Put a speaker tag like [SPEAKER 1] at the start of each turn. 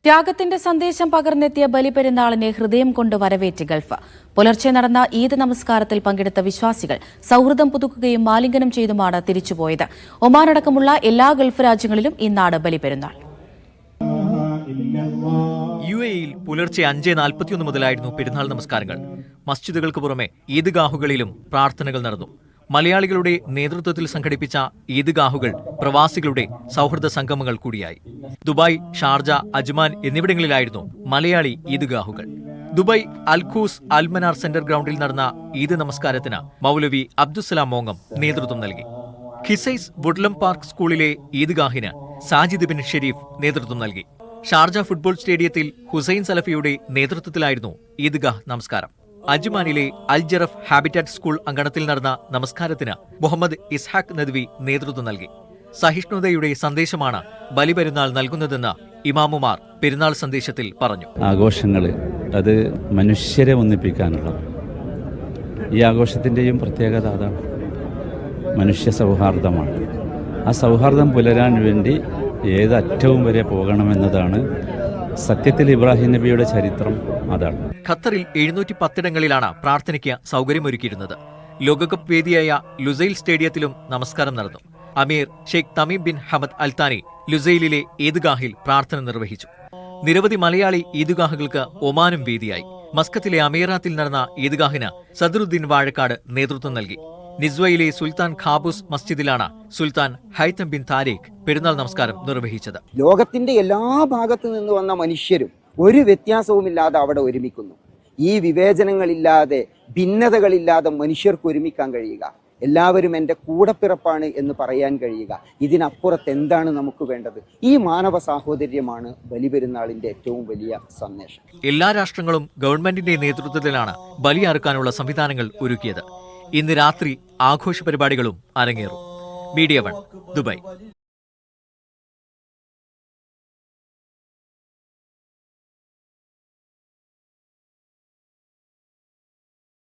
[SPEAKER 1] ത്യാഗത്തിന്റെ സന്ദേശം പകർന്നെത്തിയ ബലിപെരുന്നാളിനെ ഹൃദയം കൊണ്ട് വരവേറ്റ് ഗൾഫ്. പുലർച്ചെ നടന്ന ഈദ് നമസ്കാരത്തിൽ പങ്കെടുത്ത വിശ്വാസികൾ സൗഹൃദം പുതുക്കുകയും മാലിംഗനം ചെയ്തുമാണ് തിരിച്ചുപോയത്. ഒമാനടക്കമുള്ള എല്ലാ ഗൾഫ് രാജ്യങ്ങളിലും ഇന്നാണ് ബലിപെരുന്നാൾ.
[SPEAKER 2] UAE-യിൽ പുലർച്ചെ 5:41 മുതലായിരുന്നു പെരുന്നാൾ നമസ്കാരങ്ങൾ. മസ്ജിദുകൾക്ക് പുറമെ ഈദ്ഗാഹുകളിലും പ്രാർത്ഥനകൾ നടന്നു. മലയാളികളുടെ നേതൃത്വത്തിൽ സംഘടിപ്പിച്ച ഈദ്ഗാഹുകൾ പ്രവാസികളുടെ സൗഹൃദ സംഗമങ്ങൾ കൂടിയായി. ദുബായ്, ഷാർജ, അജ്മാൻ എന്നിവിടങ്ങളിലായിരുന്നു മലയാളി ഈദ്ഗാഹുകൾ. ദുബായ് അൽഖൂസ് അൽമനാർ സെന്റർ ഗ്രൗണ്ടിൽ നടന്ന ഈദ് നമസ്കാരത്തിന് മൗലവി അബ്ദുസലാം മോങ്ങം നേതൃത്വം നൽകി. ഖിസൈസ് വുഡ്ലം പാർക്ക് സ്കൂളിലെ ഈദ്ഗാഹിന് സാജിദ് ബിൻ ഷെരീഫ് നേതൃത്വം നൽകി. ഷാർജ ഫുട്ബോൾ സ്റ്റേഡിയത്തിൽ ഹുസൈൻ സലഫിയുടെ നേതൃത്വത്തിലായിരുന്നു ഈദ്ഗാഹ് നമസ്കാരം. അജ്മാനിലെ അൽ ജറഫ് ഹാബിറ്റാറ്റ് സ്കൂൾ അങ്കണത്തിൽ നടന്ന നമസ്കാരത്തിന് മുഹമ്മദ് ഇസ്ഹാഖ് നദ്വി നേതൃത്വം നൽകി. സഹിഷ്ണുതയുടെ സന്ദേശമാണ് ബലിപെരുന്നാൾ നൽകുന്നതെന്ന് ഇമാമുമാർ പെരുന്നാൾ സന്ദേശത്തിൽ പറഞ്ഞു.
[SPEAKER 3] ആഘോഷങ്ങൾ അത് മനുഷ്യരെ ഒന്നിപ്പിക്കാനുള്ള ഈ ആഘോഷത്തിൻ്റെയും പ്രത്യേകത അതാണ്. മനുഷ്യ സൗഹാർദ്ദമാണ്. ആ സൗഹാർദ്ദം പുലരാൻ വേണ്ടി ഏതറ്റവും വരെ പോകണമെന്നതാണ് സത്യത്തിൽ ഇബ്രാഹിം നബിയുടെ ചരിത്രം. അതാണ്.
[SPEAKER 2] ഖത്തറിൽ 710 ഇടങ്ങളിലാണ് പ്രാർത്ഥനയ്ക്ക് സൗകര്യമൊരുക്കിയിരുന്നത്. ലോകകപ്പ് വേദിയായ ലുസൈൽ സ്റ്റേഡിയത്തിലും നമസ്കാരം നടന്നു. Emir Sheikh Tamim bin Hamad Al Thani ലുസൈലിലെ ഈദ്ഗാഹിൽ പ്രാർത്ഥന നിർവഹിച്ചു. നിരവധി മലയാളി ഈദ്ഗാഹുകൾക്ക് ഒമാനും വേദിയായി. മസ്കത്തിലെ അമീറാത്തിൽ നടന്ന ഈദ്ഗാഹിന് സദറുദ്ദീൻ വാഴക്കാട് നേതൃത്വം നൽകി. നിസ്വയിലെ സുൽത്താൻ ഖാബൂസ് മസ്ജിദിലാണ് സുൽത്താൻ ഹൈതം ബിൻ താരിഖ് പെരുന്നാൾ നമസ്കാരം നിർവഹിച്ചത്.
[SPEAKER 4] ലോകത്തിന്റെ എല്ലാ ഭാഗത്തു നിന്ന് വന്ന മനുഷ്യരും ഒരു വ്യത്യാസവുമില്ലാതെ അവിടെ ഒരുമിക്കുന്നു. ഈ വിവേചനങ്ങളില്ലാതെ, ഭിന്നതകളില്ലാതെ മനുഷ്യർക്ക് ഒരുമിക്കാൻ കഴിയുക, എല്ലാവരും എൻ്റെ കൂടപ്പിറപ്പാണ് എന്ന് പറയാൻ കഴിയുക, ഇതിനപ്പുറത്ത് എന്താണ് നമുക്ക് വേണ്ടത്? ഈ മാനവ സാഹോദര്യമാണ് ബലിപെരുന്നാളിന്റെ ഏറ്റവും വലിയ സന്ദേശം.
[SPEAKER 2] എല്ലാ രാഷ്ട്രങ്ങളും ഗവൺമെന്റിന്റെ നേതൃത്വത്തിലാണ് ബലിയറുക്കാനുള്ള സംവിധാനങ്ങൾ ഒരുക്കിയത്. ഇന്ന് രാത്രി ആഘോഷ പരിപാടികളും അരങ്ങേറും. Media 1, Dubai.